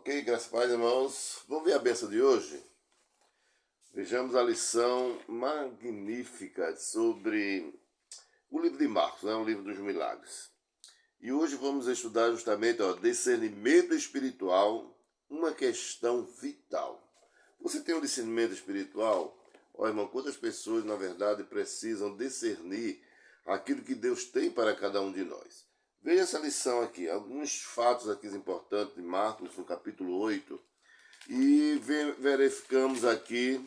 Ok, graças a Deus, irmãos. Vamos ver a bênção de hoje? Vejamos a lição magnífica sobre o livro de Marcos, o livro dos milagres. E hoje vamos estudar justamente discernimento espiritual, uma questão vital. Você tem um discernimento espiritual? Irmão, quantas pessoas, na verdade, precisam discernir aquilo que Deus tem para cada um de nós? Veja essa lição aqui, alguns fatos aqui importantes de Marcos, no capítulo 8, e verificamos aqui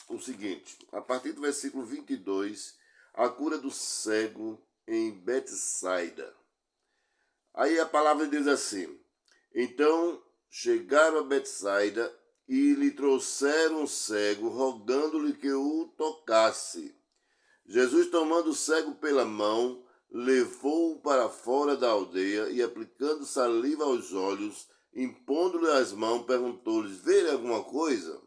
o seguinte, a partir do versículo 22, a cura do cego em Betsaida. Aí a palavra diz assim, então chegaram a Betsaida e lhe trouxeram um cego, rogando-lhe que o tocasse. Jesus, tomando o cego pela mão, levou-o para fora da aldeia e, aplicando saliva aos olhos, impondo-lhe as mãos, perguntou-lhes, vêem alguma coisa?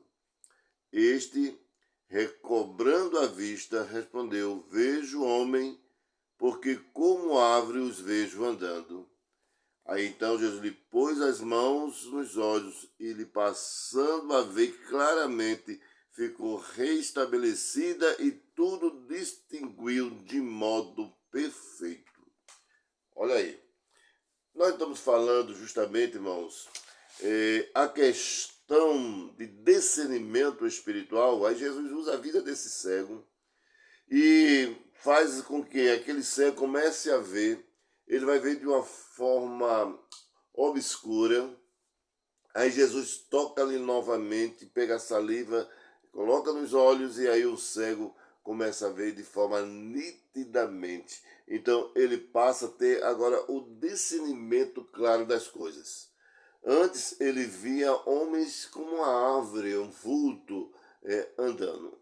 Este, recobrando a vista, respondeu, vejo homem, porque como árvore os vejo andando. Aí então Jesus lhe pôs as mãos nos olhos e, lhe passando a ver claramente, ficou restabelecida e tudo distinguiu de modo perfeito. Olha aí, nós estamos falando justamente, irmãos, a questão de discernimento espiritual. Aí Jesus usa a vida desse cego e faz com que aquele cego comece a ver. Ele vai ver de uma forma obscura. Aí Jesus toca-lhe novamente, pega a saliva, coloca nos olhos e aí o cego começa a ver de forma nitidamente. Então ele passa a ter agora o discernimento claro das coisas. Antes ele via homens como uma árvore, um vulto andando.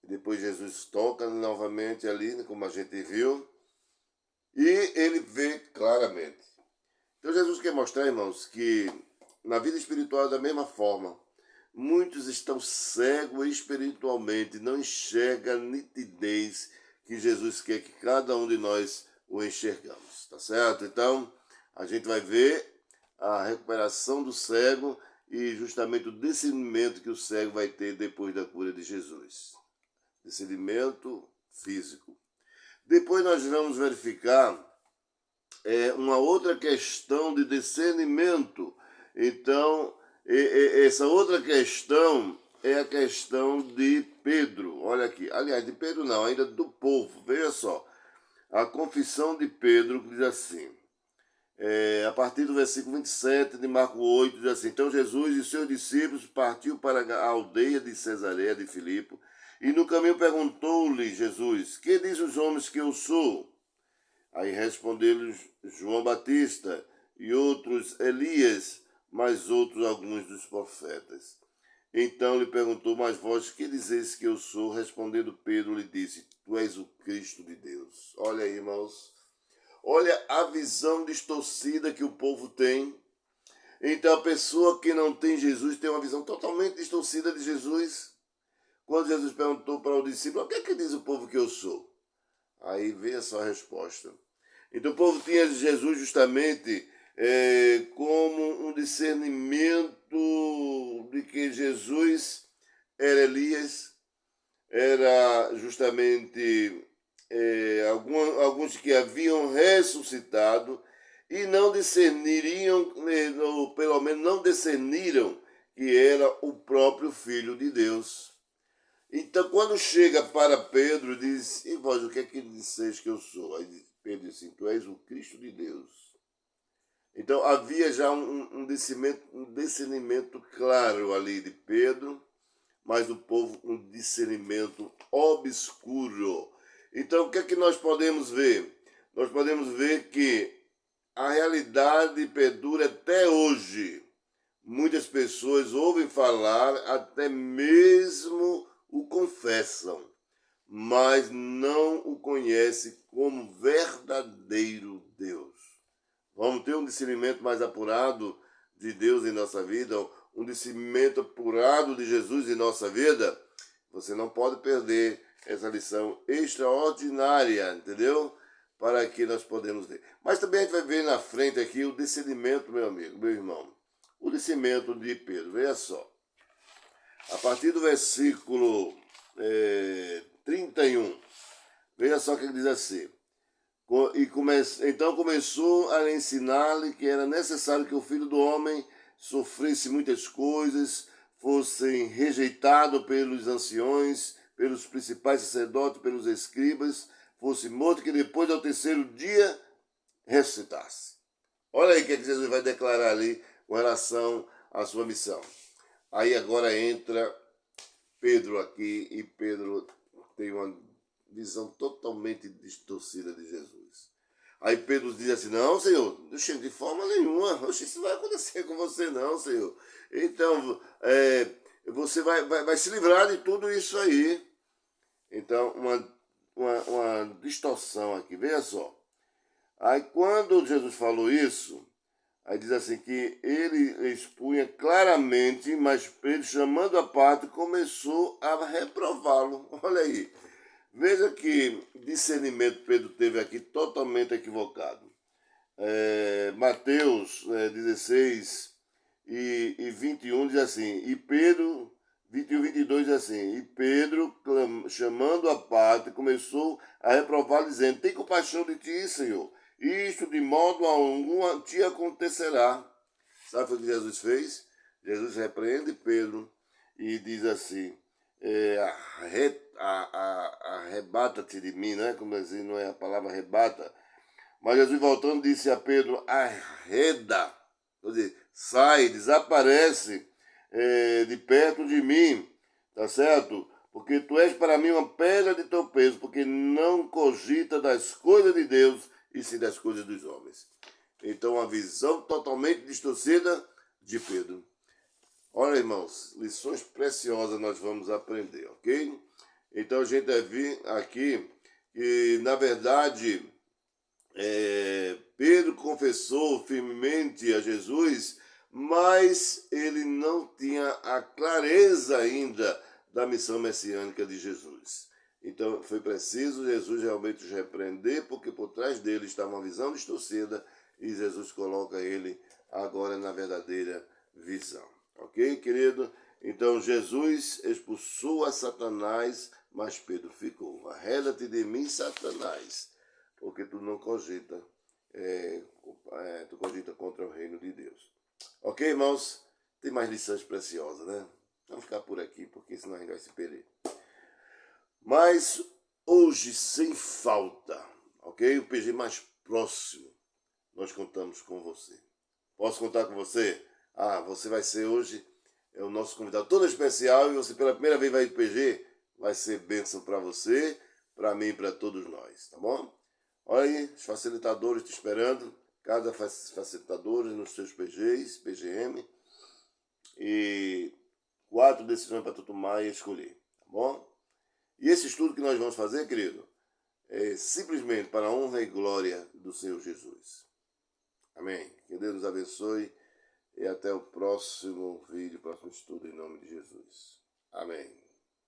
Depois Jesus toca novamente ali, como a gente viu, e ele vê claramente. Então Jesus quer mostrar, irmãos, que na vida espiritual da mesma forma, muitos estão cegos espiritualmente, não enxergam a nitidez que Jesus quer que cada um de nós o enxergamos, tá certo? Então, a gente vai ver a recuperação do cego e justamente o discernimento que o cego vai ter depois da cura de Jesus. Discernimento físico. Depois nós vamos verificar uma outra questão de discernimento. Então, essa outra questão é a questão de Pedro. Olha aqui, aliás, de Pedro não, ainda do povo. Veja só, a confissão de Pedro diz assim, a partir do versículo 27 de Marcos 8, diz assim, então Jesus e seus discípulos partiu para a aldeia de Cesareia de Filipe, e no caminho perguntou-lhe Jesus, que diz os homens que eu sou? Aí respondeu-lhes João Batista, e outros Elias, mas outros alguns dos profetas. Então lhe perguntou, mas vós que dizeis que eu sou? Respondendo Pedro lhe disse, tu és o Cristo de Deus. Olha aí, irmãos. Olha a visão distorcida que o povo tem. Então a pessoa que não tem Jesus tem uma visão totalmente distorcida de Jesus. Quando Jesus perguntou para o discípulo, o que é que diz o povo que eu sou? Aí veio a sua resposta. Então o povo tinha Jesus justamente como um discernimento de que Jesus era Elias, era justamente alguns que haviam ressuscitado e não discerniriam, ou pelo menos não discerniram que era o próprio Filho de Deus. Então, quando chega para Pedro, diz, e vós, o que é que disseis que eu sou? Aí Pedro diz assim, tu és o Cristo de Deus. Então, havia já um discernimento claro ali de Pedro, mas o povo um discernimento obscuro. Então, o que é que nós podemos ver? Nós podemos ver que a realidade perdura até hoje. Muitas pessoas ouvem falar, até mesmo o confessam, mas não o conhecem como verdadeiro Deus. Vamos ter um discernimento mais apurado de Deus em nossa vida, um discernimento apurado de Jesus em nossa vida. Você não pode perder essa lição extraordinária, entendeu? Para que nós podemos ver. Mas também a gente vai ver na frente aqui o discernimento, meu amigo, meu irmão. o discernimento de Pedro. Veja só. A partir do versículo 31, veja só o que ele diz assim. Então começou a ensinar-lhe que era necessário que o Filho do Homem sofresse muitas coisas, fosse rejeitado pelos anciões, pelos principais sacerdotes, pelos escribas, fosse morto, que depois ao terceiro dia ressuscitasse. Olha aí o que Jesus vai declarar ali com relação à sua missão. Aí agora entra Pedro aqui, e Pedro tem uma visão totalmente distorcida de Jesus. Aí Pedro diz assim, não, Senhor, de forma nenhuma, isso não vai acontecer com você não, Senhor. Então, você vai se livrar de tudo isso aí. Então, uma distorção aqui, veja só. Aí quando Jesus falou isso, aí diz assim que ele expunha claramente, mas Pedro, chamando a parte, começou a reprová-lo. Olha aí. Veja que discernimento Pedro teve aqui totalmente equivocado. Mateus 16 e 21 diz assim, e Pedro, 21 e 22 diz assim, e Pedro, chamando a parte, começou a reprovar, dizendo, tem compaixão de ti, Senhor, isto de modo algum te acontecerá. Sabe o que Jesus fez? Jesus repreende Pedro e diz assim, arrebata-te de mim, né? Como assim, não é a palavra arrebata. Mas Jesus voltando disse a Pedro, arreda, quer dizer, sai, desaparece de perto de mim, tá certo? Porque tu és para mim uma pedra de tropeço, porque não cogita das coisas de Deus e sim das coisas dos homens. Então, uma visão totalmente distorcida de Pedro. Olha, irmãos, lições preciosas nós vamos aprender, ok? Então, a gente vai ver aqui que, na verdade, Pedro confessou firmemente a Jesus, mas ele não tinha a clareza ainda da missão messiânica de Jesus. Então, foi preciso Jesus realmente os repreender, porque por trás dele estava uma visão distorcida e Jesus coloca ele agora na verdadeira visão. Ok, querido? Então Jesus expulsou a Satanás, mas Pedro ficou. Arreda-te de mim, Satanás, porque tu não cogita, tu cogita contra o reino de Deus. Ok, irmãos? Tem mais lições preciosas, né? Vamos ficar por aqui, porque senão a gente vai se perder. Mas hoje, sem falta, ok? O PG mais próximo, nós contamos com você. Posso contar com você? Você vai ser hoje o nosso convidado todo especial e você pela primeira vez vai ir para o PG, vai ser bênção para você, para mim e para todos nós, tá bom? Olha aí, os facilitadores te esperando, cada facilitador nos seus PGs, PGM, e 4 decisões para tu tomar e escolher, tá bom? E esse estudo que nós vamos fazer, querido, é simplesmente para a honra e glória do Senhor Jesus. Amém. Que Deus nos abençoe e até o próximo vídeo, próximo estudo, em nome de Jesus. Amém.